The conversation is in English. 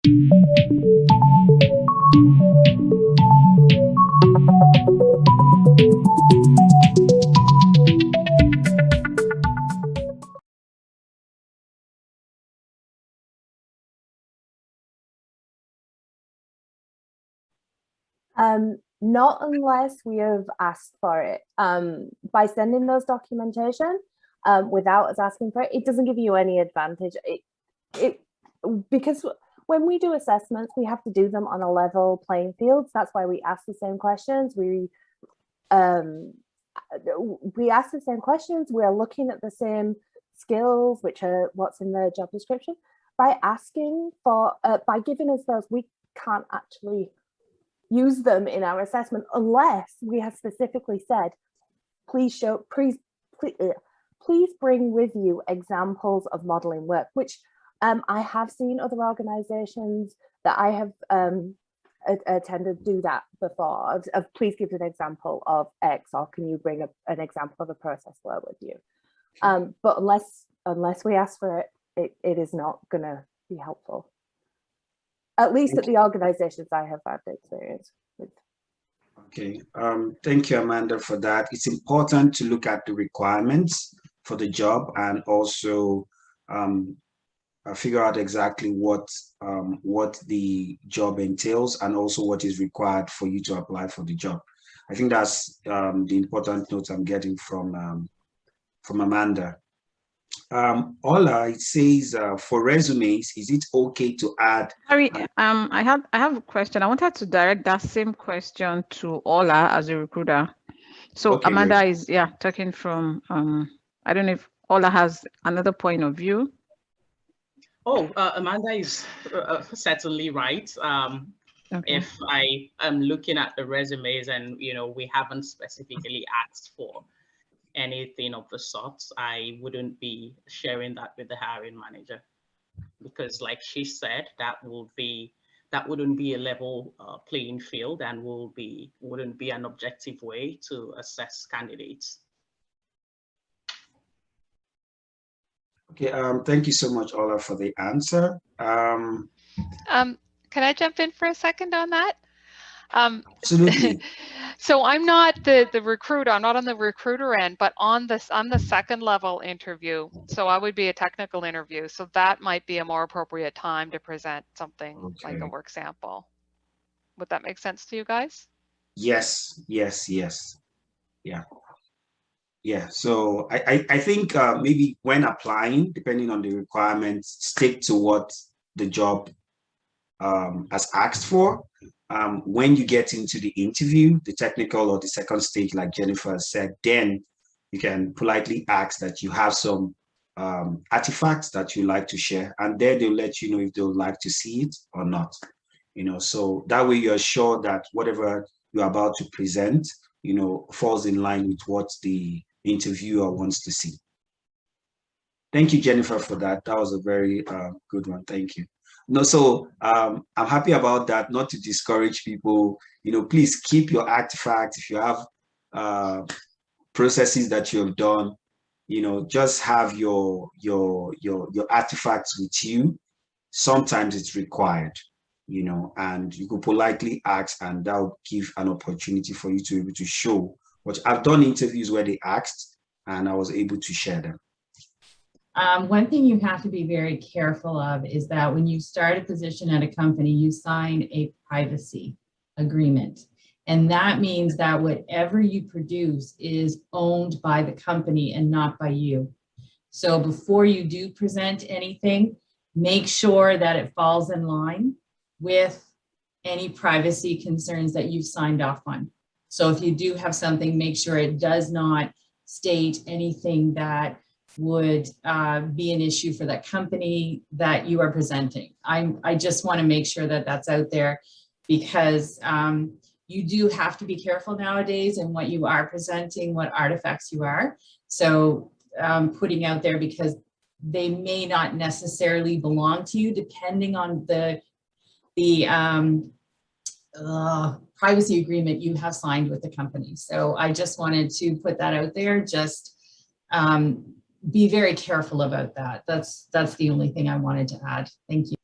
Not unless we have asked for it. By sending those documentation without us asking for it, it doesn't give you any advantage. It because when we do assessments, we have to do them on a level playing field. That's why we ask the same questions. We ask the same questions. We are looking at the same skills, which are what's in the job description. By asking for, by giving us those, we can't actually use them in our assessment unless we have specifically said, please bring with you examples of modeling work, which I have seen other organizations that I have attended do that before, of please give an example of X, or can you bring an example of a process flow with you? But unless we ask for it, it is not going to be helpful. At least at the organizations I have had experience with. Okay, thank you, Amanda, for that. It's important to look at the requirements for the job and also figure out exactly what the job entails and also what is required for you to apply for the job. I think that's the important note I'm getting from Amanda. Ola, it says for resumes, is it okay to add? Sorry, I have a question. I wanted to direct that same question to Ola as a recruiter. So okay, Amanda great. Is talking from I don't know if Ola has another point of view. Oh, Amanda is certainly right. Okay. If I am looking at the resumes and we haven't specifically asked for anything of the sort, I wouldn't be sharing that with the hiring manager, because like she said, that wouldn't be a level playing field and wouldn't be an objective way to assess candidates. Okay, thank you so much, Ola, for the answer. Can I jump in for a second on that? Absolutely. So I'm not the recruiter. I'm not on the recruiter end, but on the second level interview. So I would be a technical interview. So that might be a more appropriate time to present something like a work sample. Would that make sense to you guys? Yes. Yeah. So I think maybe when applying, depending on the requirements, stick to what the job has asked for. When you get into the interview, the technical or the second stage, like Jennifer said, then you can politely ask that you have some artifacts that you like to share, and then they'll let you know if they'll like to see it or not. So that way you're sure that whatever you're about to present, falls in line with what the interviewer wants to see. Thank you, Jennifer, for that. That was a very good one. Thank you. No, so I'm happy about that, not to discourage people. Please keep your artifacts. If you have processes that you have done, just have your artifacts with you. Sometimes it's required, and you could politely ask, and that will give an opportunity for you to be able to show what I've done. Interviews where they asked, and I was able to share them. One thing you have to be very careful of is that when you start a position at a company, you sign a privacy agreement. And that means that whatever you produce is owned by the company and not by you. So before you do present anything, make sure that it falls in line with any privacy concerns that you've signed off on. So if you do have something, make sure it does not state anything that would be an issue for that company that you are presenting. I just want to make sure that that's out there, because you do have to be careful nowadays in what you are presenting, what artifacts you are. So putting out there, because they may not necessarily belong to you depending on the privacy agreement you have signed with the company. So I just wanted to put that out there. Just be very careful about that. That's the only thing I wanted to add. Thank you.